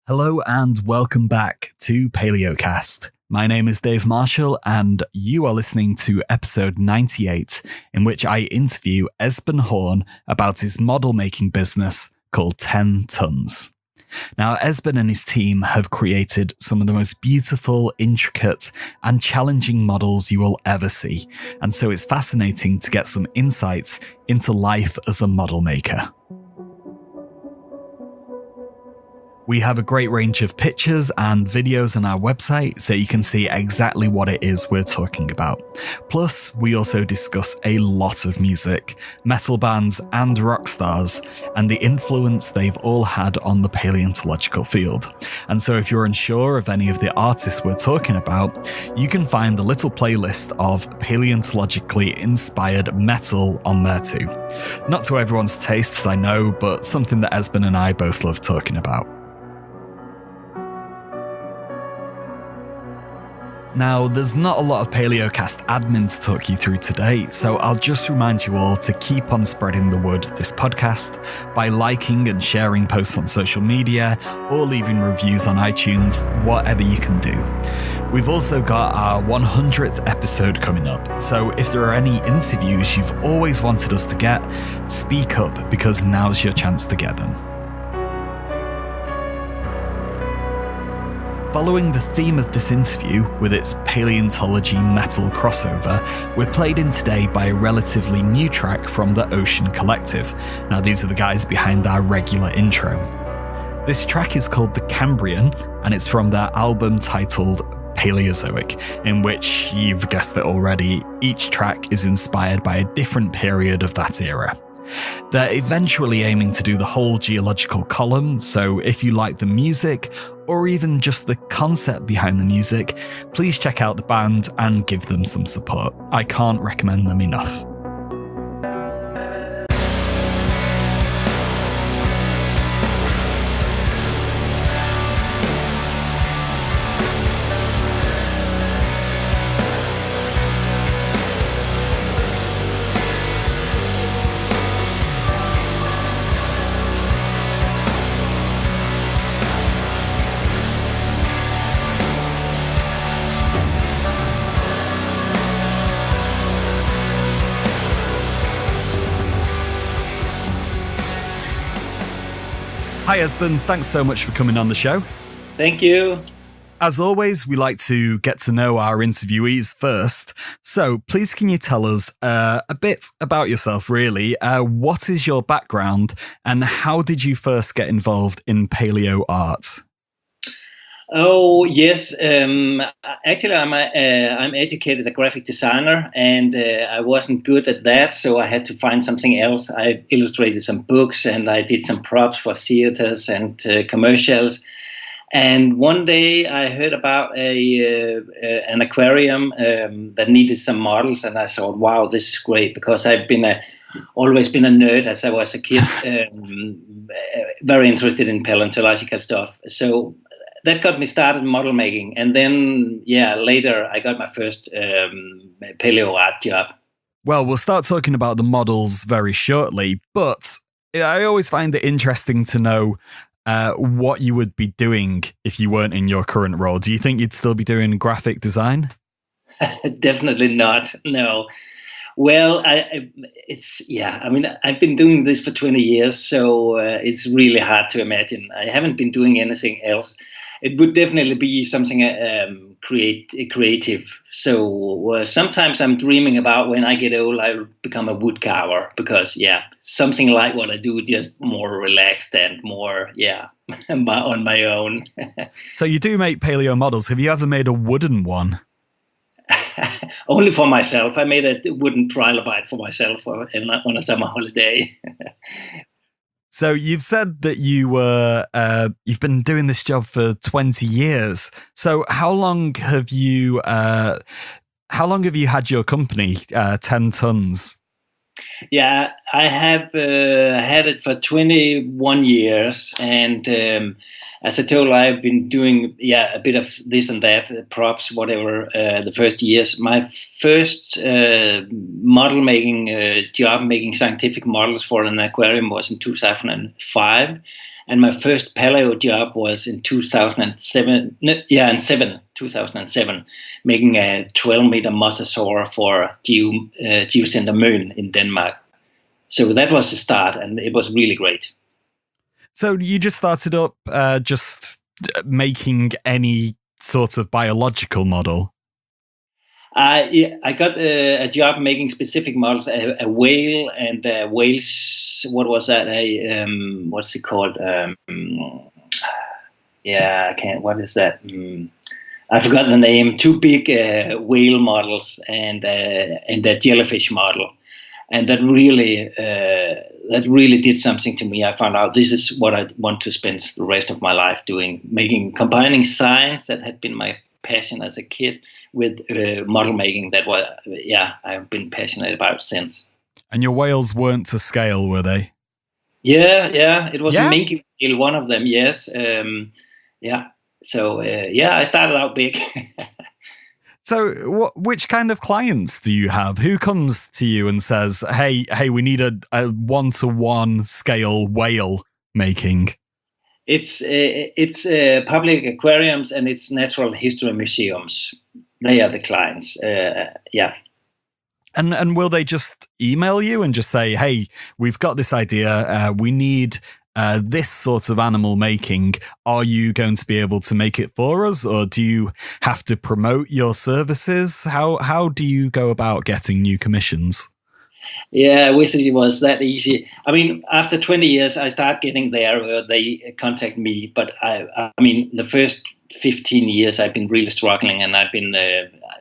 Hello and welcome back to PaleoCast. My name is Dave Marshall and you are listening to episode 98, in which I interview Esben Horn about his model making business called 10 Tons. Now, Esben and his team have created some of the most beautiful, intricate, and challenging models you will ever see, and so it's fascinating to get some insights into life as a model maker. We have a great range of pictures and videos on our website so you can see exactly what it is we're talking about. Plus, we also discuss a lot of music, metal bands and rock stars, and the influence they've all had on the paleontological field. And so if you're unsure of any of the artists we're talking about, you can find the little playlist of paleontologically inspired metal on there too. Not to everyone's tastes, I know, but something that Esben and I both love talking about. Now, there's not a lot of PaleoCast admin to talk you through today, so I'll just remind you all to keep on spreading the word of this podcast by liking and sharing posts on social media or leaving reviews on iTunes, whatever you can do. We've also got our 100th episode coming up, so if there are any interviews you've always wanted us to get, speak up because now's your chance to get them. Following the theme of this interview, with its paleontology metal crossover, we're played in today by a relatively new track from the Ocean Collective. Now, these are the guys behind our regular intro. This track is called The Cambrian, and it's from their album titled Paleozoic, in which, you've guessed it already, each track is inspired by a different period of that era. They're eventually aiming to do the whole geological column, so if you like the music, or even just the concept behind the music, please check out the band and give them some support. I can't recommend them enough. Hi Esben, thanks so much for coming on the show. Thank you. As always, we like to get to know our interviewees first. So please can you tell us a bit about yourself, really? What is your background and how did you first get involved in paleo art? Oh, yes. Actually, I'm educated a graphic designer, and I wasn't good at that, so I had to find something else. I illustrated some books, and I did some props for theaters and commercials. And one day, I heard about an aquarium that needed some models, and I thought, "Wow, this is great!" Because I've always been a nerd as I was a kid, very interested in paleontological stuff. So that got me started model making, and then later I got my first paleo art job. Well, we'll start talking about the models very shortly, but I always find it interesting to know what you would be doing if you weren't in your current role. Do you think you'd still be doing graphic design? Definitely not. No. Well, I've been doing this for 20 years, so it's really hard to imagine. I haven't been doing anything else. It would definitely be something creative. So sometimes I'm dreaming about when I get old, I'll become a woodcarver because, something like what I do, just more relaxed and more, on my own. So you do make paleo models. Have you ever made a wooden one? Only for myself. I made a wooden trilobite for myself on a summer holiday. So you've said that you've been doing this job for 20 years. So how long have you had your company, 10 Tons? Yeah, I have had it for 21 years, and as I told, I've been doing a bit of this and that, props, whatever. The first years, my first model making job, making scientific models for an aquarium, was in 2005, And my first Paleo job was in 2007. In 2007, making a 12-meter mosasaur for Geocenter Møn in Denmark. So that was the start, and it was really great. So you just started up just making any sort of biological model? I got a job making specific models, a whale and a whale's, what was that? What's it called? What is that? I forgot the name. Two big whale models and a jellyfish model. And that really did something to me. I found out this is what I want to spend the rest of my life doing, combining science that had been my passion as a kid with model making that I've been passionate about since. And your whales weren't to scale, were they? Yeah, it was a minke whale, one of them. Yes, So I started out big. So which kind of clients do you have? Who comes to you and says, hey, we need a 1-to-1 scale whale making? It's public aquariums and it's natural history museums. They are the clients. And will they just email you and just say, hey, we've got this idea. We need this sort of animal making. Are you going to be able to make it for us? Or do you have to promote your services? How do you go about getting new commissions? Yeah, I wish it was that easy. I mean, after 20 years, I start getting there. They contact me, but I mean, the first 15 years, I've been really struggling, and I've been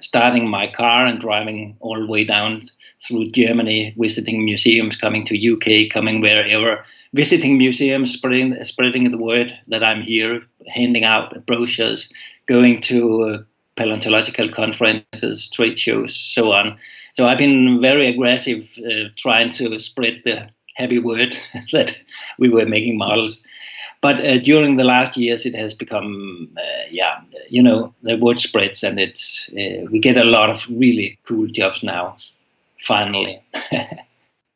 starting my car and driving all the way down through Germany, visiting museums, coming to UK, coming wherever, visiting museums, spreading the word that I'm here, handing out brochures, going to paleontological conferences, trade shows, so on. So I've been very aggressive trying to spread the happy word that we were making models. But during the last years, it has become, the word spreads, and we get a lot of really cool jobs now, finally.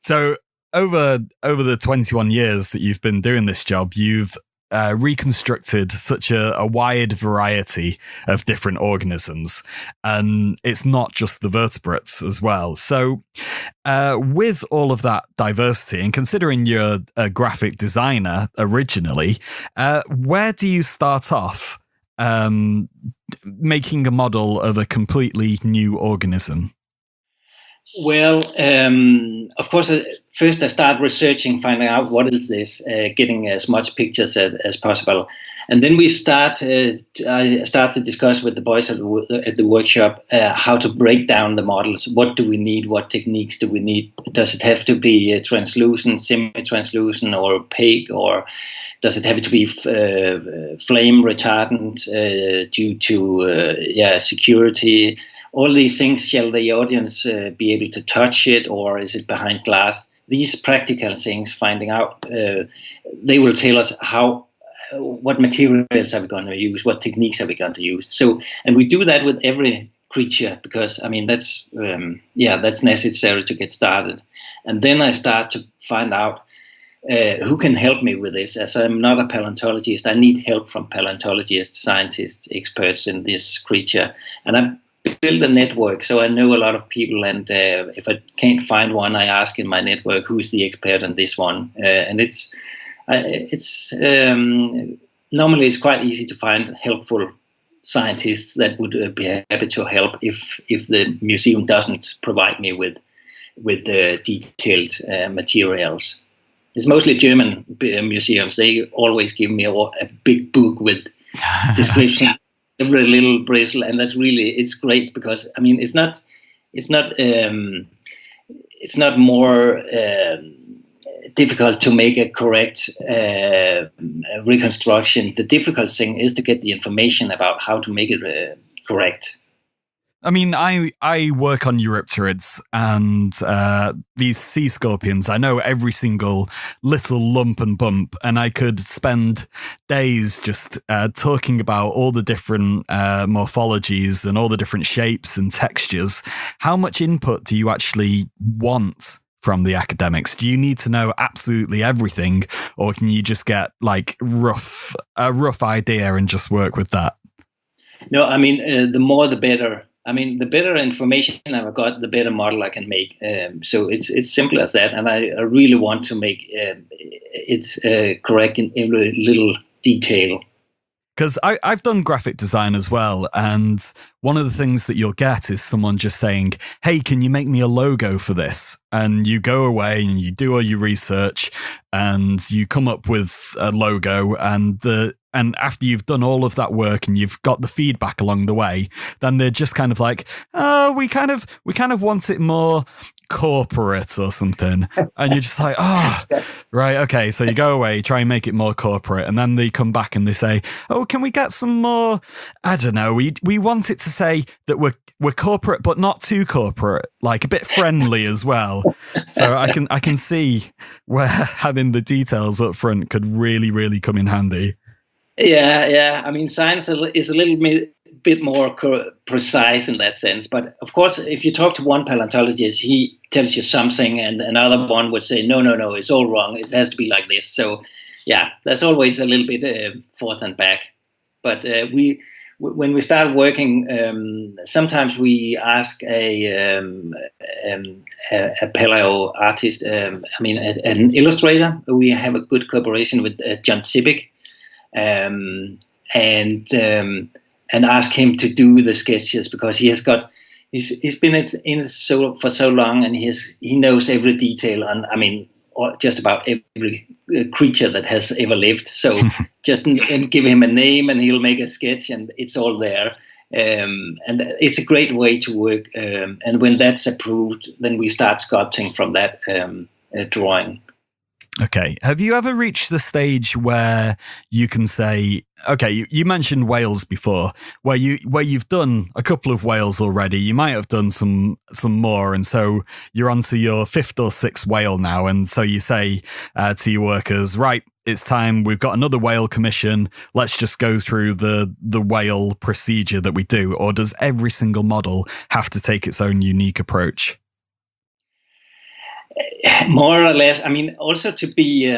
So over the 21 years that you've been doing this job, you've reconstructed such a wide variety of different organisms, and it's not just the vertebrates as well. So with all of that diversity, and considering you're a graphic designer originally, where do you start off making a model of a completely new organism? Well, of course, first I start researching, finding out what is this, getting as much pictures as possible. And then I start to discuss with the boys at the workshop how to break down the models. What do we need? What techniques do we need? Does it have to be translucent, semi-translucent, or opaque? Or does it have to be flame retardant due to security? All these things, shall the audience be able to touch it, or is it behind glass? These practical things, finding out, they will tell us what materials are we going to use, what techniques are we going to use. So, and we do that with every creature, because I mean that's necessary to get started. And then I start to find out who can help me with this. As I'm not a paleontologist, I need help from paleontologists, scientists, experts in this creature, and I'm build a network, so I know a lot of people, and if I can't find one, I ask in my network who's the expert on this one, and it's normally it's quite easy to find helpful scientists that would be happy to help if the museum doesn't provide me with detailed materials. It's mostly German museums. They always give me a big book with description. Every little bristle, and it's great, because I mean it's not more difficult to make a correct reconstruction. The difficult thing is to get the information about how to make it correct. I mean, I work on Eurypterids and these sea scorpions. I know every single little lump and bump, and I could spend days just talking about all the different morphologies and all the different shapes and textures. How much input do you actually want from the academics? Do you need to know absolutely everything, or can you just get like a rough idea and just work with that? No, I mean, the more the better. I mean, the better information I've got, the better model I can make. So it's simple as that. And I really want to make it correct in every little detail. Because I've done graphic design as well, and one of the things that you'll get is someone just saying, hey, can you make me a logo for this? And you go away and you do all your research and you come up with a logo, and after you've done all of that work and you've got the feedback along the way, then they're just kind of like, oh, we kind of want it more corporate or something. And you're just like, oh, right, okay. So you go away, try and make it more corporate, and then they come back and they say, oh, can we get some more, I don't know, we want it to say that we're corporate but not too corporate, like a bit friendly as well. So I can see where having the details up front could really, really come in handy. Yeah. I mean, science is a little bit more precise in that sense. But of course, if you talk to one paleontologist, he tells you something, and another one would say, no, it's all wrong. It has to be like this. So, yeah, there's always a little bit forth and back. But when we start working, sometimes we ask a paleo artist, an illustrator. We have a good cooperation with John Sibbick. And ask him to do the sketches, because he's been in it for so long, and he knows every detail on, just about every creature that has ever lived. So just give him a name and he'll make a sketch and it's all there. And it's a great way to work. And when that's approved, then we start sculpting from that drawing. Okay. Have you ever reached the stage where you can say, okay, you mentioned whales before, where you've done a couple of whales already, you might have done some more, and so you're onto your fifth or sixth whale now, and so you say to your workers, right, it's time, we've got another whale commission, let's just go through the whale procedure that we do? Or does every single model have to take its own unique approach? More or less. I mean, also to be,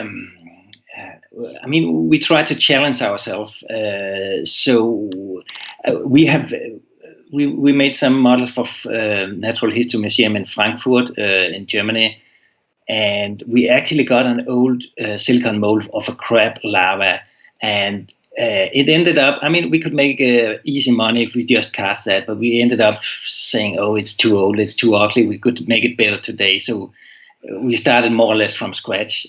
we try to challenge ourselves. We made some models for Natural History Museum in Frankfurt, in Germany, and we actually got an old silicon mold of a crab larva, and it ended up, we could make easy money if we just cast that, but we ended up saying, oh, it's too old, it's too ugly, we could make it better today. So we started more or less from scratch.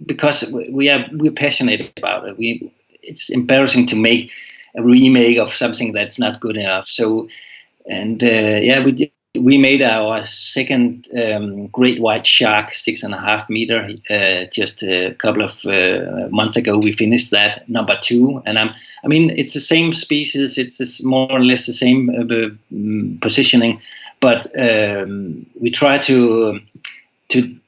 Because we're passionate about it. It's embarrassing to make a remake of something that's not good enough. So, we made our second great white shark, 6.5 meter. Just a couple of months ago, we finished that, number 2. And it's the same species. It's more or less the same positioning, but we try to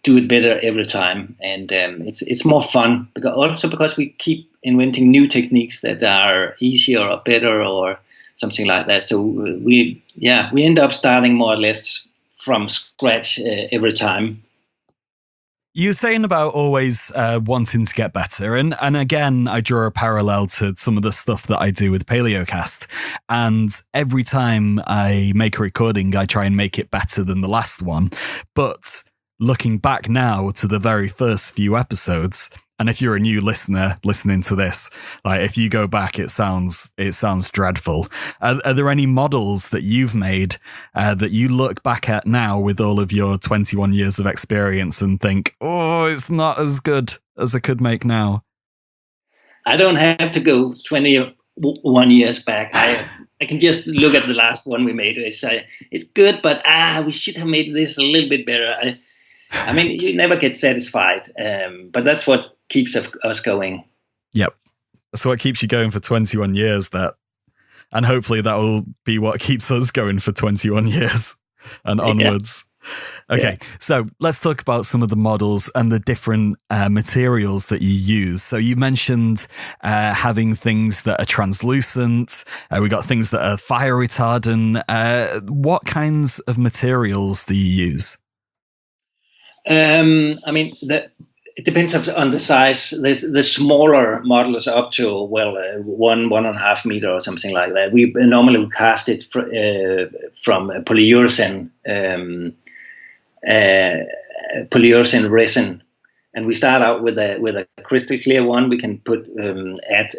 do it better every time, and it's more fun because we keep inventing new techniques that are easier or better or something like that. So we end up starting more or less from scratch every time. You're saying about always wanting to get better, and again, I draw a parallel to some of the stuff that I do with PaleoCast, and every time I make a recording, I try and make it better than the last one, but looking back now to the very first few episodes, and if you're a new listener listening to this, like if you go back, it sounds dreadful. Are there any models that you've made that you look back at now with all of your 21 years of experience and think, oh, it's not as good as I could make now? I don't have to go 21 years back. I can just look at the last one we made. It's good, but we should have made this a little bit better. You never get satisfied, but that's what keeps us going. Yep. That's what keeps you going for 21 years, and hopefully that will be what keeps us going for 21 years and onwards. Okay, So let's talk about some of the models and the different materials that you use. So you mentioned having things that are translucent. We got things that are fire retardant. What kinds of materials do you use? I mean, it depends on the size. The smaller models up to 1.5 meter or something like that. We normally cast it from polyurethane polyurethane resin, and we start out with a crystal clear one. We can add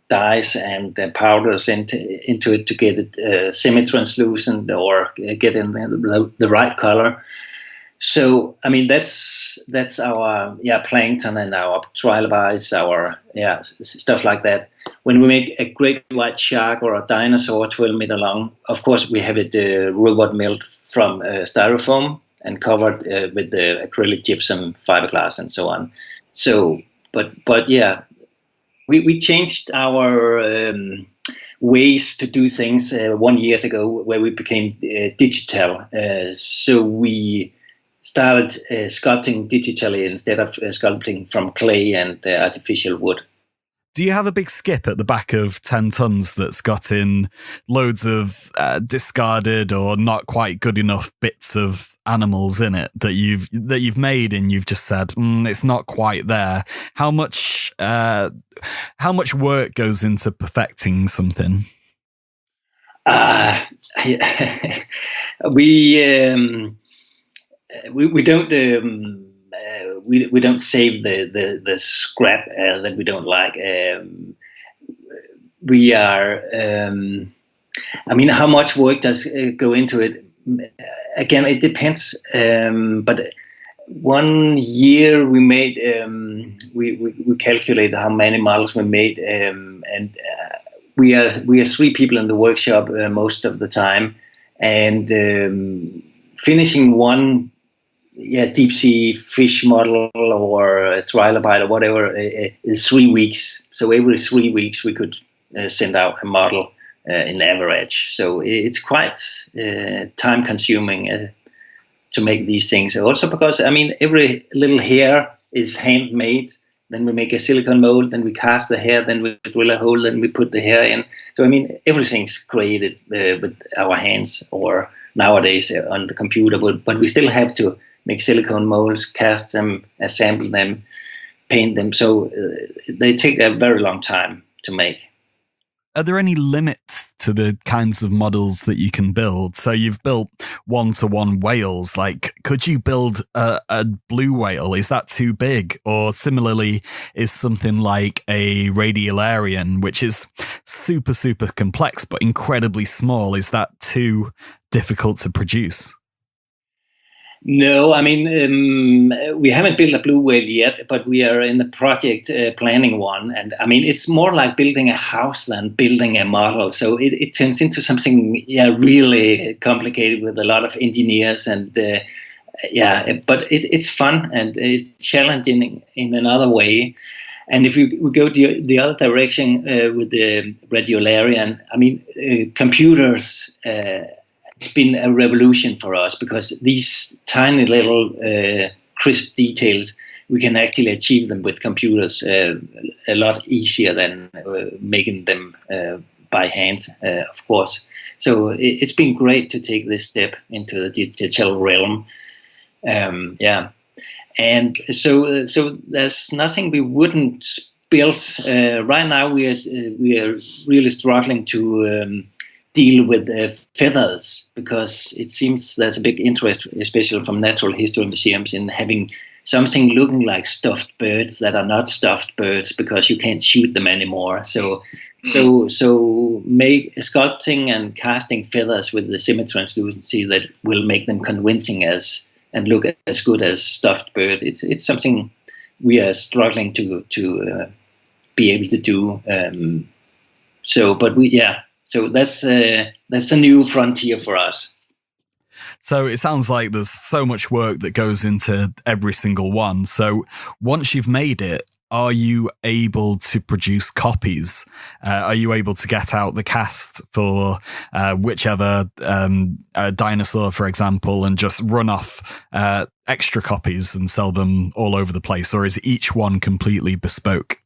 dyes and powders into it to get it semi-translucent or get in the right color. So, I mean, that's our plankton and our trilobites, our stuff like that. When we make a great white shark or a dinosaur 12 meter long, of course we have it robot milled from styrofoam and covered with the acrylic gypsum, fiberglass, and so on. So, but yeah, we changed our ways to do things 1 year ago, where we became digital. So we started sculpting digitally instead of sculpting from clay and artificial wood. Do you have a big skip at the back of 10 tons that's got in loads of discarded or not quite good enough bits of animals in it that you've made and you've just said it's not quite there? How much work goes into perfecting something? We don't we don't save the scrap that we don't like. We are. I mean, how much work does go into it? Again, it depends. But 1 year we made. We calculated how many models we made, and we are 3 people in the workshop most of the time, and finishing one deep sea fish model or a trilobite or whatever is 3 weeks. So every 3 weeks we could send out a model in average. So it's quite time consuming to make these things. Also because, I mean, every little hair is handmade. Then we make a silicone mold, then we cast the hair, then we drill a hole, then we put the hair in. So, I mean, everything's created with our hands or nowadays on the computer, but we still have to make silicone molds, cast them, assemble them, paint them. So they take a very long time to make. Are there any limits to the kinds of models that you can build? So you've built 1-to-1 whales. Like, could you build a blue whale? Is that too big? Or similarly, is something like a radiolarian, which is super, super complex but incredibly small, is that too difficult to produce? No, I mean, we haven't built a blue whale yet, but we are in the project planning one. And I mean, it's more like building a house than building a model. So it turns into something, really complicated with a lot of engineers and, but it's fun and it's challenging in another way. And if we go the other direction with the radiolarian, I mean, computers, it's been a revolution for us because these tiny little crisp details, we can actually achieve them with computers a lot easier than making them by hand, of course. So it's been great to take this step into the digital realm. And so there's nothing we wouldn't build. Right now we are really struggling to deal with feathers, because it seems there's a big interest, especially from natural history museums, in having something looking like stuffed birds that are not stuffed birds because you can't shoot them anymore. So make sculpting and casting feathers with the semi-translucency that will make them convincing and look as good as stuffed bird. It's something we are struggling to be able to do. So that's a new frontier for us. So it sounds like there's so much work that goes into every single one. So once you've made it, are you able to produce copies? Are you able to get out the cast for whichever dinosaur, for example, and just run off extra copies and sell them all over the place? Or is each one completely bespoke?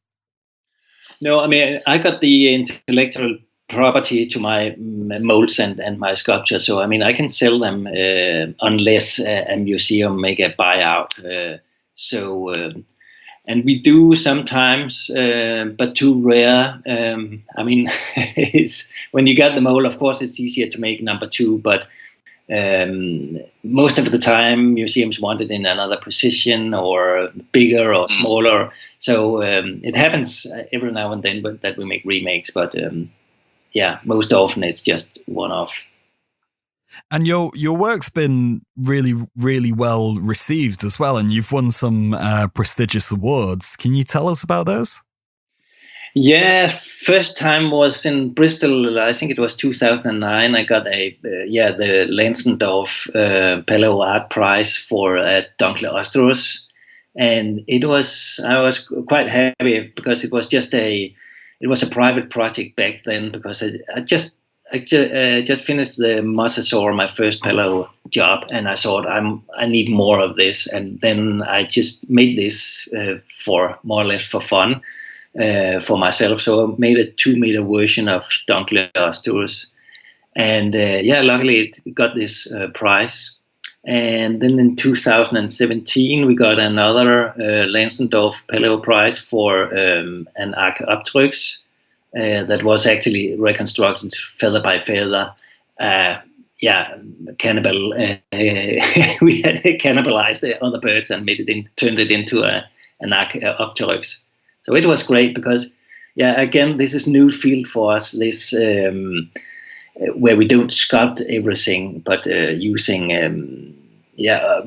No, I mean, I got the intellectual property to my molds and my sculpture. So I mean, I can sell them unless a museum make a buyout. And we do sometimes, but too rare. I mean, it's when you get the mold, of course, it's easier to make number two, but most of the time museums want it in another position or bigger or smaller. So it happens every now and then that we make remakes, but most often it's just one-off. And your work's been really, really well received as well, and you've won some prestigious awards. Can you tell us about those? Yeah, first time was in Bristol. I think it was 2009. I got the Lansdorf Paleo Art Prize for Dunkle Osterus, and I was quite happy because it was it was a private project back then, because I just finished the Mosasaur, my first Paleo job, and I thought I need more of this, and then I just made this for more or less for fun. For myself, so I made a 2-meter version of Dunkle Osterus, and luckily it got this prize. And then in 2017 we got another Lansdorf Paleo Prize for an Archaeopteryx that was actually reconstructed feather by feather. Cannibal. We had cannibalized the other birds and turned it into an Archaeopteryx. So it was great because, again, this is new field for us. This where we don't sculpt everything, but using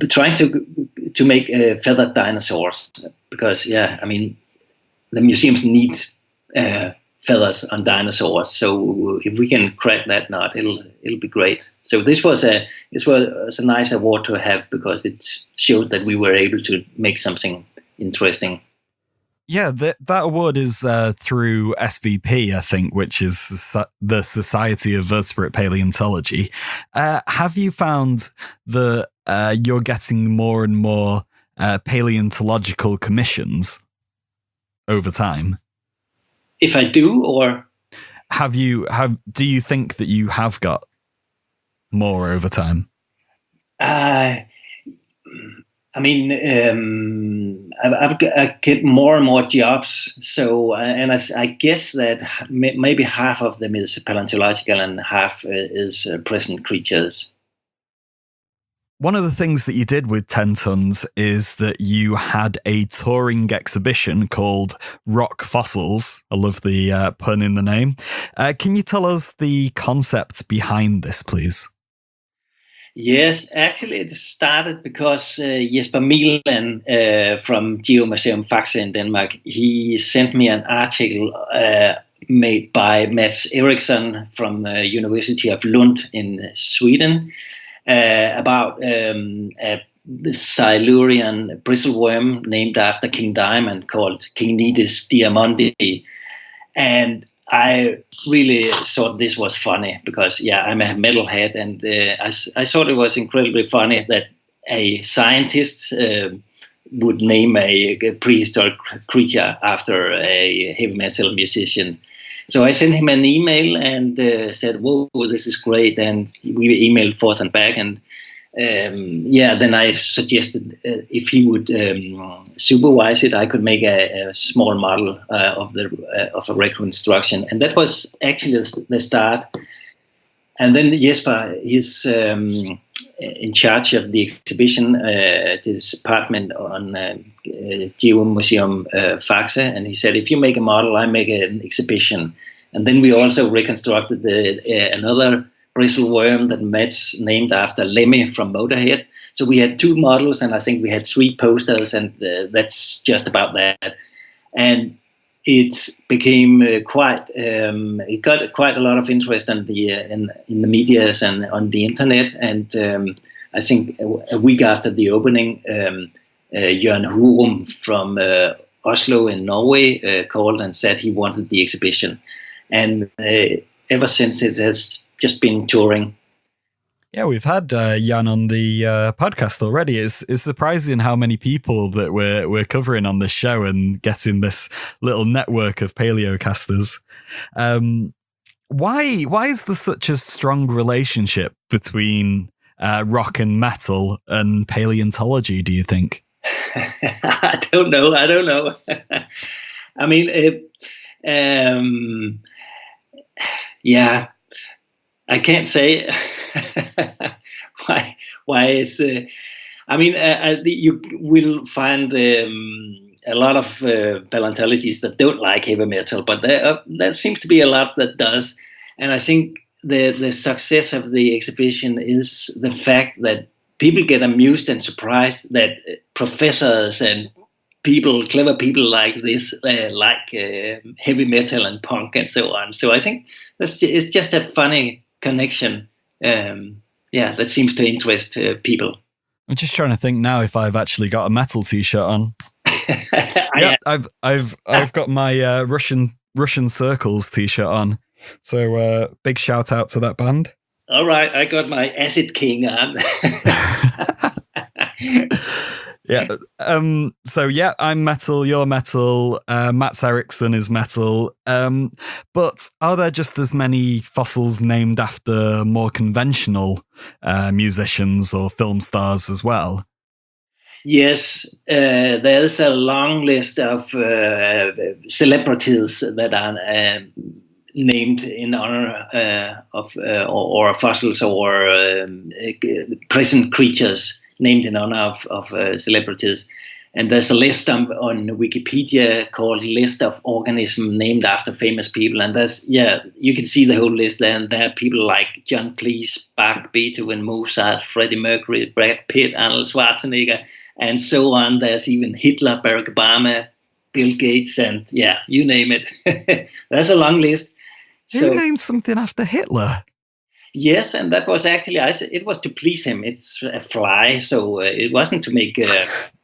trying to make feathered dinosaurs, because I mean the museums need feathers on dinosaurs. So if we can crack that nut, it'll be great. So this was a nice award to have, because it showed that we were able to make something interesting. Yeah, that award is through SVP, I think, which is the Society of Vertebrate Paleontology. Have you found that you're getting more and more paleontological commissions over time? If I do, or do you think that you have got more over time? I mean, I get more and more jobs. So, and I guess that maybe half of them is paleontological and half is present creatures. One of the things that you did with 10 Tons is that you had a touring exhibition called Rock Fossils. I love the pun in the name. Can you tell us the concept behind this, please? Yes, actually it started because Jesper Milan from Geomuseum Faxe in Denmark, he sent me an article made by Mats Eriksson from the University of Lund in Sweden about a Silurian bristleworm named after King Diamond called Kingnetes diamondi. And I really thought this was funny because, I'm a metalhead, and I thought it was incredibly funny that a scientist would name a prehistoric creature after a heavy metal musician. So I sent him an email and said, "Whoa, this is great!" And we emailed forth and back, and then I suggested if he would supervise it, I could make a small model of a reconstruction, and that was actually the start. And then Jesper, he's in charge of the exhibition at his department on Geomuseum Faxe, and he said, "If you make a model, I make an exhibition." And then we also reconstructed another bristleworm that Mats named after Lemmy from Motorhead. So we had 2 models, and I think we had 3 posters, and that's just about that. And it became it got quite a lot of interest in the medias and on the internet. And I think a week after the opening, Jørn Hurum from Oslo in Norway called and said he wanted the exhibition. And ever since, it has just been touring. Yeah, we've had Jan on the podcast already. It's surprising how many people that we're covering on this show and getting this little network of paleocasters. Why is there such a strong relationship between rock and metal and paleontology, do you think? I don't know. I mean, yeah, I can't say why it's. You will find a lot of paleontologists that don't like heavy metal, but there seems to be a lot that does. And I think the success of the exhibition is the fact that people get amused and surprised that professors and clever people like this, like heavy metal and punk and so on. So I think it's just a funny connection. That seems to interest people. I'm just trying to think now if I've actually got a metal T-shirt on. Yeah, I've got my Russian Circles T-shirt on. So big shout out to that band. All right, I got my Acid King on. Yeah. So yeah, I'm metal. You're metal. Mats Eriksson is metal. But are there just as many fossils named after more conventional musicians or film stars as well? Yes, there's a long list of celebrities that are named in honor of or fossils or present creatures named in honor of celebrities. And there's a list on Wikipedia called List of Organisms Named After Famous People. And you can see the whole list there. And there are people like John Cleese, Bach, Beethoven, Mozart, Freddie Mercury, Brad Pitt, Arnold Schwarzenegger, and so on. There's even Hitler, Barack Obama, Bill Gates, and you name it. There's a long list. Who named something after Hitler? Yes, and that was actually, it was to please him. It's a fly, so it wasn't to make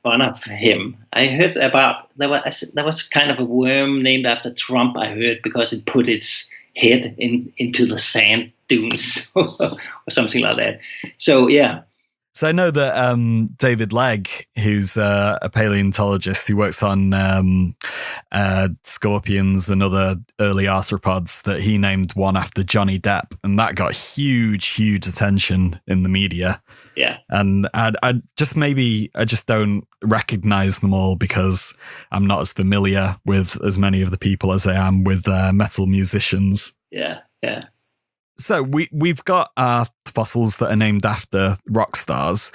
fun of him. I heard about, there was kind of a worm named after Trump, I heard, because it put its head into the sand dunes or something like that. So, yeah. So I know that David Legg, who's a paleontologist who works on scorpions and other early arthropods, that he named one after Johnny Depp, and that got huge attention in the media. Yeah. And I just don't recognize them all because I'm not as familiar with as many of the people as I am with metal musicians. Yeah. So we've got fossils that are named after rock stars.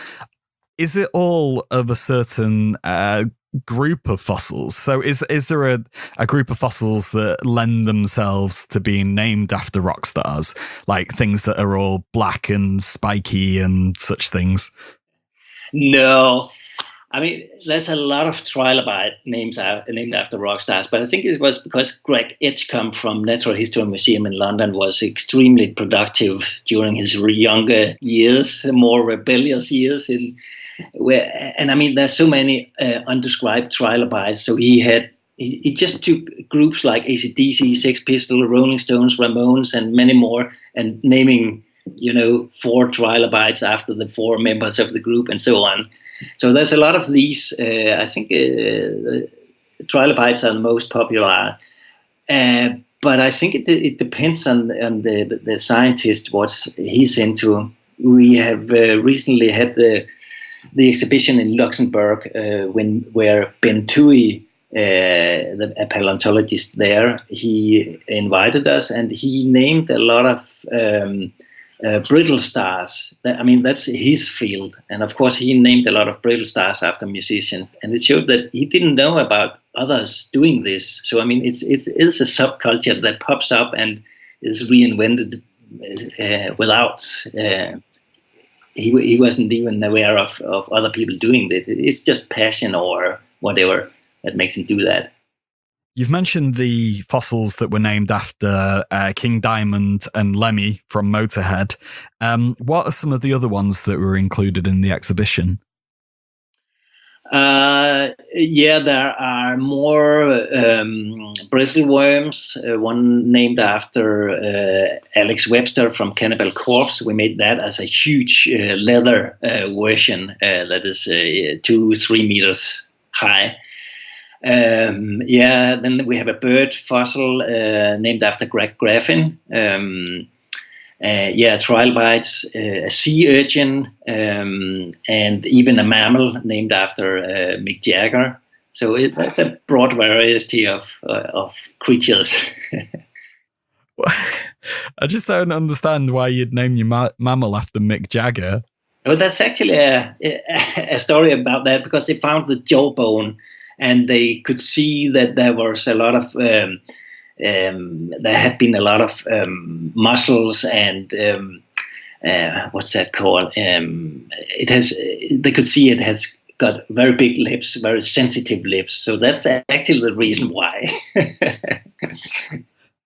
Is it all of a certain group of fossils? So is there a group of fossils that lend themselves to being named after rock stars, like things that are all black and spiky and such things? No. I mean, there's a lot of trilobite named after rock stars, but I think it was because Greg Edgecombe from Natural History Museum in London was extremely productive during his younger years, more rebellious years. There's so many undescribed trilobites, so he just took groups like AC/DC, Sex Pistols, Rolling Stones, Ramones, and many more, and naming 4 trilobites after the 4 members of the group and so on. So there's a lot of these. I think trilobites are the most popular, but I think it depends on the scientist what he's into. We have recently had the exhibition in Luxembourg where Ben Tui, a paleontologist there, he invited us and he named a lot of brittle stars. That's his field. And of course, he named a lot of brittle stars after musicians. And it showed that he didn't know about others doing this. So, it's a subculture that pops up and is reinvented without... He wasn't even aware of other people doing this. It's just passion or whatever that makes him do that. You've mentioned the fossils that were named after King Diamond and Lemmy from Motorhead. What are some of the other ones that were included in the exhibition? There are more bristle worms. One named after Alex Webster from Cannibal Corpse. We made that as a huge leather version that is 2-3 meters high. Then we have a bird fossil named after Greg Graffin. Trilobites, a sea urchin, and even a mammal named after Mick Jagger. So that's a broad variety of creatures. I just don't understand why you'd name your mammal after Mick Jagger. Oh, that's actually a story about that, because they found the jawbone and they could see that there was a lot of there had been a lot of muscles and what's that called? They could see it has got very big lips, very sensitive lips. So that's actually the reason why.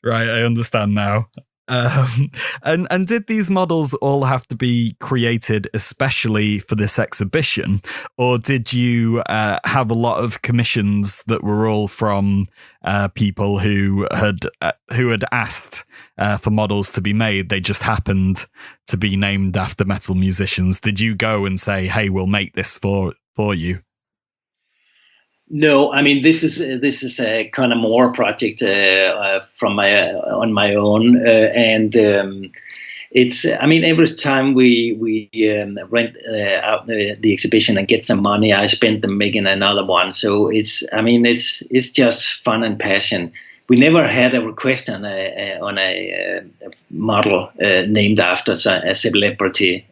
Right, I understand now. And did these models all have to be created especially for this exhibition, or did you have a lot of commissions that were all from people who had asked for models to be made? They just happened to be named after metal musicians. Did you go and say, "Hey, we'll make this for you"? No, I mean this is a kind of more project on my own, and it's, I mean, every time we rent out the exhibition and get some money, I spend them making another one. So it's just fun and passion. We never had a request on a model named after a celebrity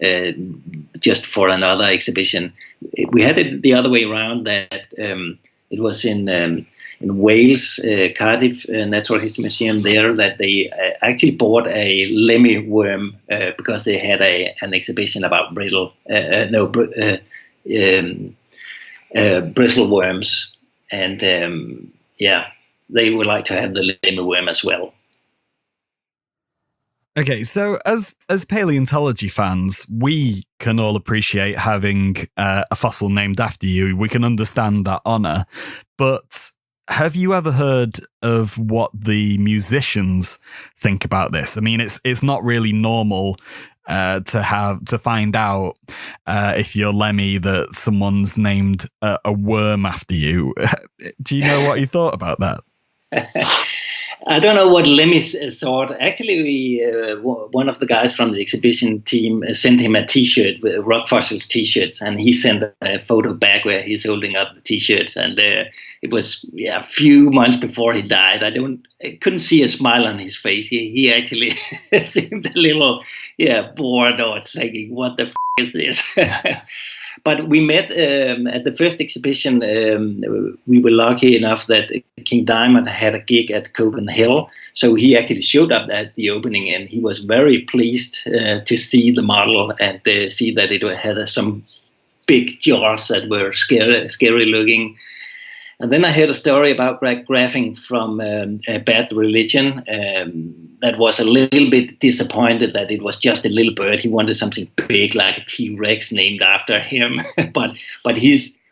just for another exhibition. We had it the other way around, that it was in Wales, Cardiff Natural History Museum there, that they actually bought a lemmy worm because they had an exhibition about brittle worms, and they would like to have the lemmy worm as well. Okay, so as paleontology fans, we can all appreciate having a fossil named after you. We can understand that honor. But have you ever heard of what the musicians think about this? I mean, it's not really normal to find out if you're Lemmy that someone's named a worm after you. Do you know what you thought about that? I don't know what Lemmy thought. Actually, one of the guys from the exhibition team sent him a T-shirt with Rock Fossils T-shirts, and he sent a photo back where he's holding up the T-shirts. And it was a few months before he died. I couldn't see a smile on his face. He actually seemed a little bored or thinking, "What the is this?" But we met at the first exhibition. We were lucky enough that King Diamond had a gig at Copenhagen, so he actually showed up at the opening, and he was very pleased to see the model and see that it had some big jaws that were scary looking. And then I heard a story about Greg Graffin from Bad Religion that was a little bit disappointed that it was just a little bird. He wanted something big like a T-Rex named after him. but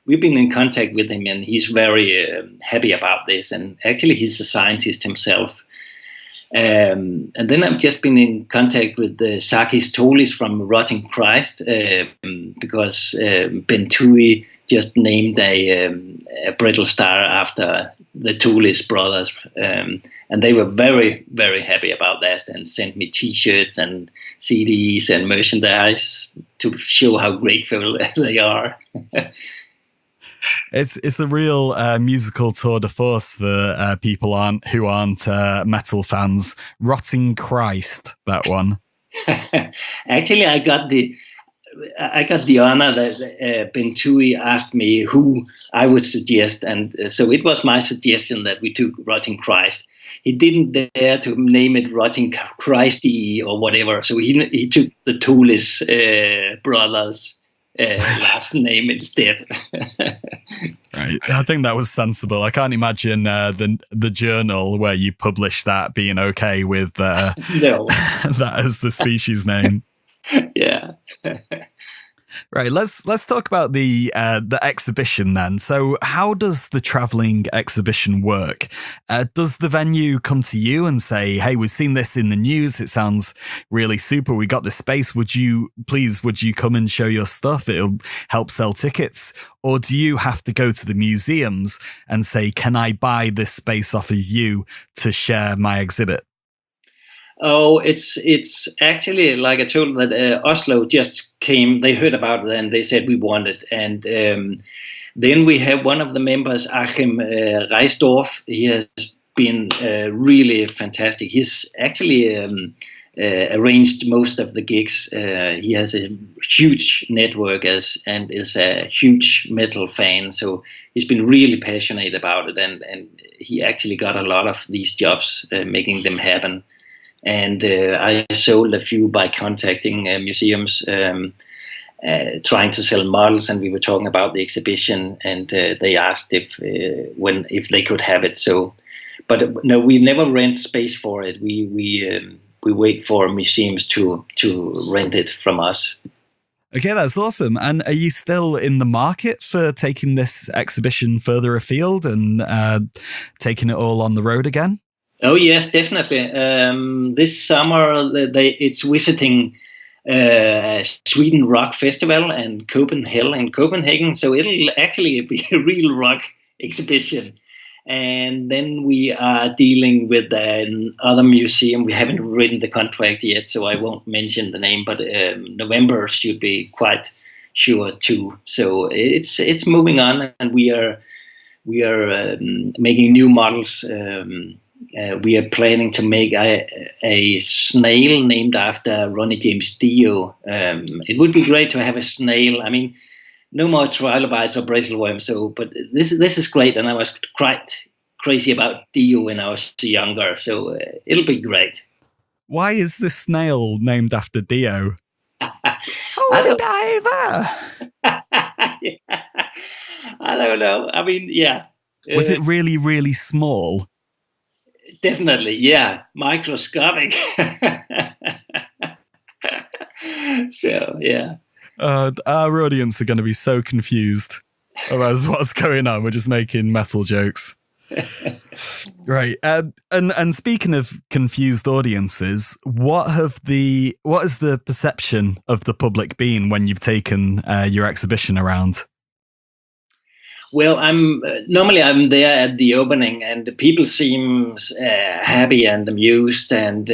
we've been in contact with him, and he's very happy about this. And actually, he's a scientist himself. And then I've just been in contact with Sakis Tolis from Rotting Christ because Ben Tui just named a brittle star after the Toulis brothers, and they were very, very happy about that and sent me T-shirts and CDs and merchandise to show how grateful they are. It's a real musical tour de force for people who aren't metal fans. Rotting Christ, that one. Actually, I got the honor that Ben Tui asked me who I would suggest, and so it was my suggestion that we took Rotting Christ. He didn't dare to name it Rotting Christy or whatever, so he took the Toulis brothers' last name instead. Right, I think that was sensible. I can't imagine the journal where you publish that being okay with no. that as the species name. Yeah. Right, let's talk about the exhibition then. So, how does the traveling exhibition work? Does the venue come to you and say, "Hey, we've seen this in the news. It sounds really super. We got this space. Would you come and show your stuff? It'll help sell tickets." Or do you have to go to the museums and say, "Can I buy this space off of you to share my exhibit?" Oh, it's actually like I told that Oslo just came. They heard about it and they said we want it. And then we have one of the members, Achim Reisdorf. He has been really fantastic. He's actually arranged most of the gigs. He has a huge network and is a huge metal fan. So he's been really passionate about it. And he actually got a lot of these jobs, making them happen. And I sold a few by contacting museums, trying to sell models. And we were talking about the exhibition, and they asked if they could have it. So, but no, we never rent space for it. We wait for museums to rent it from us. Okay, that's awesome. And are you still in the market for taking this exhibition further afield and taking it all on the road again? Oh yes, definitely. This summer it's visiting Sweden Rock Festival and Copenhagen. So it'll actually be a real rock exhibition. And then we are dealing with another museum. We haven't written the contract yet, so I won't mention the name. But November should be quite sure too. So it's moving on, and we are making new models. We are planning to make a snail named after Ronnie James Dio. It would be great to have a snail. I mean, no more trilobites or bracelworms. But this is great, and I was quite crazy about Dio when I was younger. So it'll be great. Why is this snail named after Dio? Holy diver! Yeah. I don't know. I mean, yeah. Was it really, really small? Definitely, yeah. Microscopic. So, yeah. Our audience are going to be so confused about what's going on. We're just making metal jokes. Right. And speaking of confused audiences, what has the perception of the public been when you've taken your exhibition around? Well, I'm there at the opening, and the people seem happy and amused, and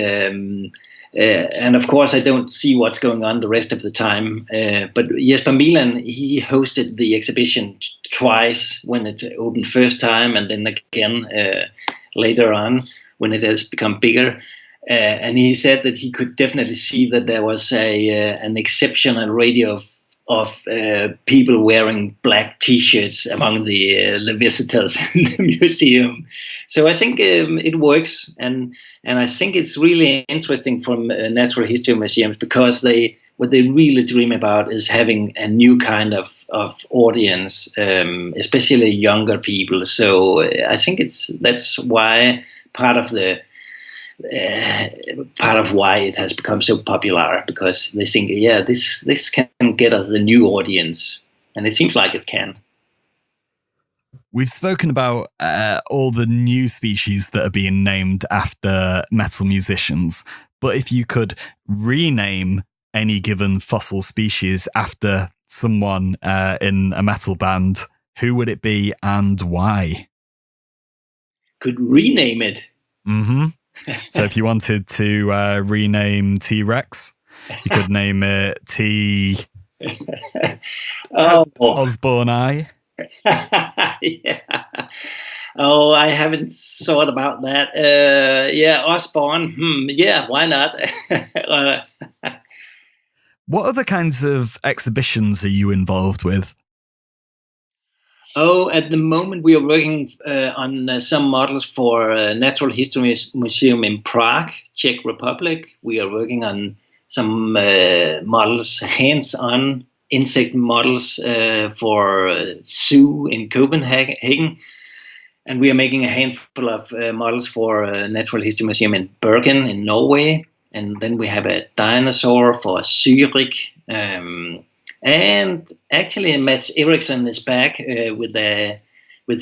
of course I don't see what's going on the rest of the time. But Jesper Milan, he hosted the exhibition twice, when it opened first time, and then again later on when it has become bigger. And he said that he could definitely see that there was an exceptional ratio of people wearing black T-shirts among the visitors in the museum. So I think it works, and I think it's really interesting from natural history museums, because what they really dream about is having a new kind of audience, especially younger people. So I think that's why part of why it has become so popular, because they think, yeah, this can get us a new audience, and it seems like it can. We've spoken about all the new species that are being named after metal musicians, but if you could rename any given fossil species after someone in a metal band, who would it be and why? Could rename it? Mm-hmm. So if you wanted to rename T-Rex, you could name it Osborne Eye. Yeah. Oh, I haven't thought about that. Yeah, Osborne. Yeah, why not? What other kinds of exhibitions are you involved with? Oh, at the moment we are working on some models for Natural History Museum in Prague, Czech Republic. We are working on some models, hands-on insect models for zoo in Copenhagen. And we are making a handful of models for Natural History Museum in Bergen in Norway. And then we have a dinosaur for Zurich. And actually, Mats Eriksson is back with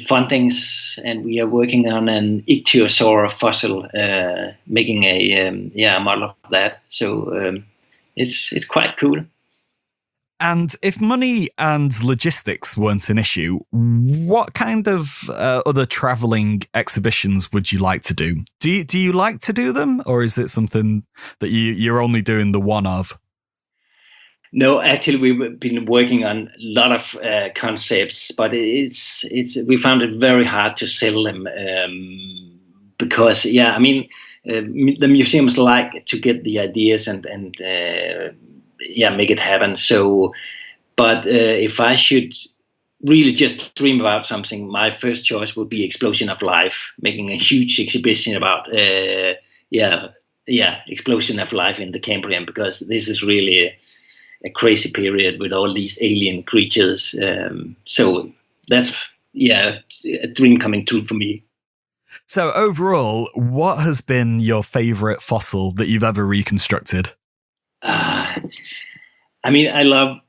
fundings, and we are working on an ichthyosaur fossil, making a model of that. So it's quite cool. And if money and logistics weren't an issue, what kind of other traveling exhibitions would you like to do? Do you like to do them, or is it something that you're only doing the one of? No, actually, we've been working on a lot of concepts, but we found it very hard to sell them because, the museums like to get the ideas and make it happen. So, but if I should really just dream about something, my first choice would be Explosion of Life, making a huge exhibition about Explosion of Life in the Cambrian, because this is really a crazy period with all these alien creatures. So that's a dream coming true for me. So overall, what has been your favorite fossil that you've ever reconstructed? I love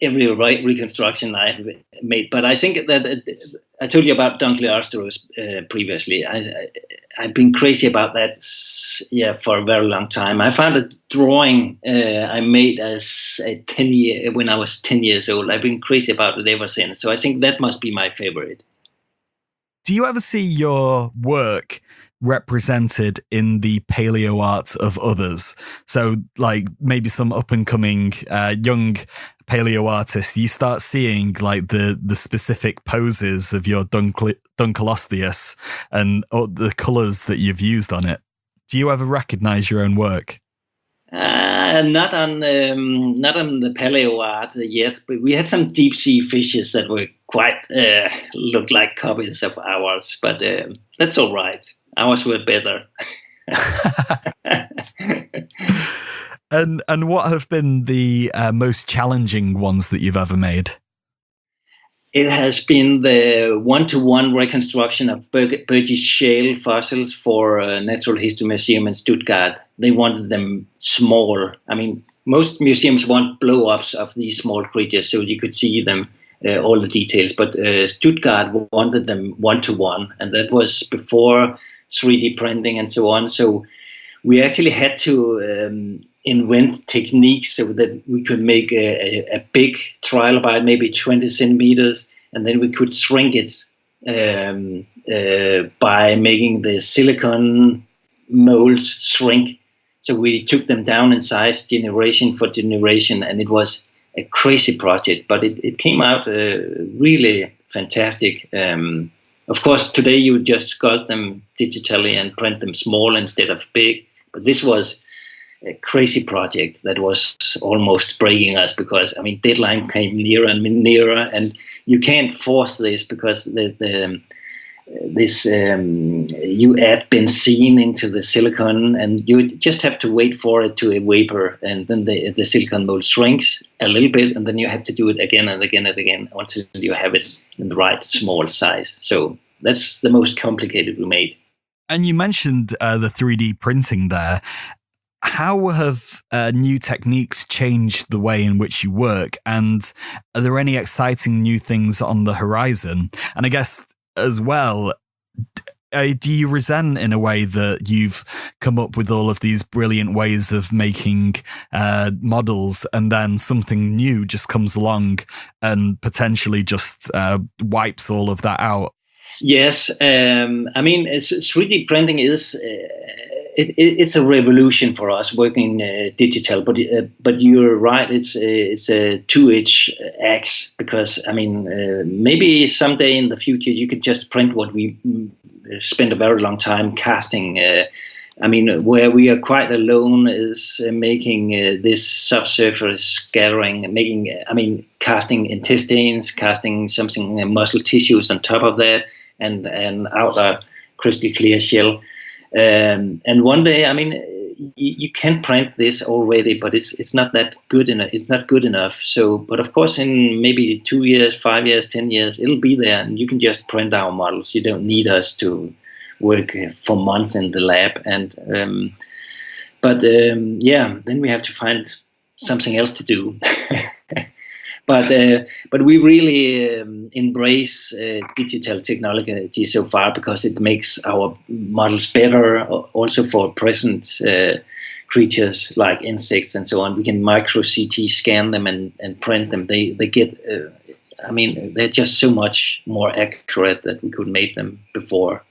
every reconstruction I've made, but I think that I told you about Dunkley previously. I've been crazy about that, for a very long time. I found a drawing I made when I was 10 years old. I've been crazy about it ever since. So I think that must be my favorite. Do you ever see your work represented in the paleo art of others? So like maybe some up and coming young paleo artists, you start seeing like the specific poses of your Dunkleosteus and the colors that you've used on it. Do you ever recognize your own work? Not on the paleo art yet, but we had some deep sea fishes that were quite looked like copies of ours, but that's all right. Ours were better. And what have been the most challenging ones that you've ever made? It has been the one-to-one reconstruction of Burgess Shale fossils for Natural History Museum in Stuttgart. They wanted them small. Most museums want blow-ups of these small creatures so you could see them, all the details. But Stuttgart wanted them one-to-one, and that was before 3D printing and so on. So we actually had to invent techniques so that we could make a big trilobite, maybe 20 centimeters, and then we could shrink it by making the silicon molds shrink. So we took them down in size generation for generation, and it was a crazy project, but it came out really fantastic. Of course, today you just sculpt them digitally and print them small instead of big, but this was a crazy project that was almost breaking us because deadline came nearer and nearer, and you can't force this because you add benzene into the silicon, and you just have to wait for it to evapor, and then the silicon mold shrinks a little bit, and then you have to do it again and again and again until you have it in the right small size. So that's the most complicated we made. And you mentioned the 3D printing there. How have new techniques changed the way in which you work? And are there any exciting new things on the horizon? And I guess as well, do you resent in a way that you've come up with all of these brilliant ways of making models and then something new just comes along and potentially just wipes all of that out? Yes. 3D printing is... It's a revolution for us working digital, but you're right. It's a two-edged axe because maybe someday in the future you could just print what we spent a very long time casting. Where we are quite alone is making this subsurface scattering, casting intestines, casting something muscle tissues on top of that, and outer crystal clear shell. And one day, you can print this already, but it's not that good enough. It's not good enough. So, but of course, in maybe 2 years, 5 years, 10 years, it'll be there, and you can just print our models. You don't need us to work for months in the lab. And then we have to find something else to do. But we really embrace digital technology so far because it makes our models better, also for present creatures like insects and so on. We can micro CT scan them and print them. They get, they're just so much more accurate than we could make them before.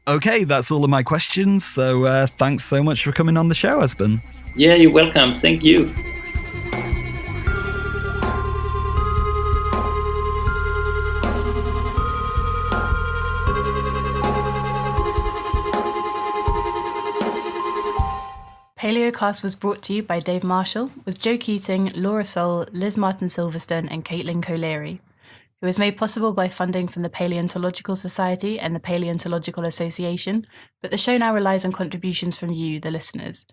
Okay, that's all of my questions. So thanks so much for coming on the show, Esben. Yeah, you're welcome. Thank you. Paleocast was brought to you by Dave Marshall, with Joe Keating, Laura Soul, Liz Martin-Silverstone and Caitlin Colery. It was made possible by funding from the Paleontological Society and the Paleontological Association, but the show now relies on contributions from you, the listeners.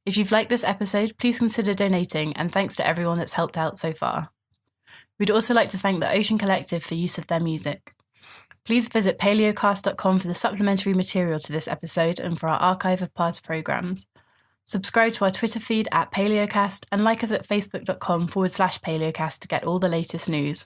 If you've liked this episode, please consider donating, and thanks to everyone that's helped out so far. We'd also like to thank the Ocean Collective for use of their music. Please visit paleocast.com for the supplementary material to this episode and for our archive of past programmes. Subscribe to our Twitter feed @Paleocast and like us at facebook.com/Paleocast to get all the latest news.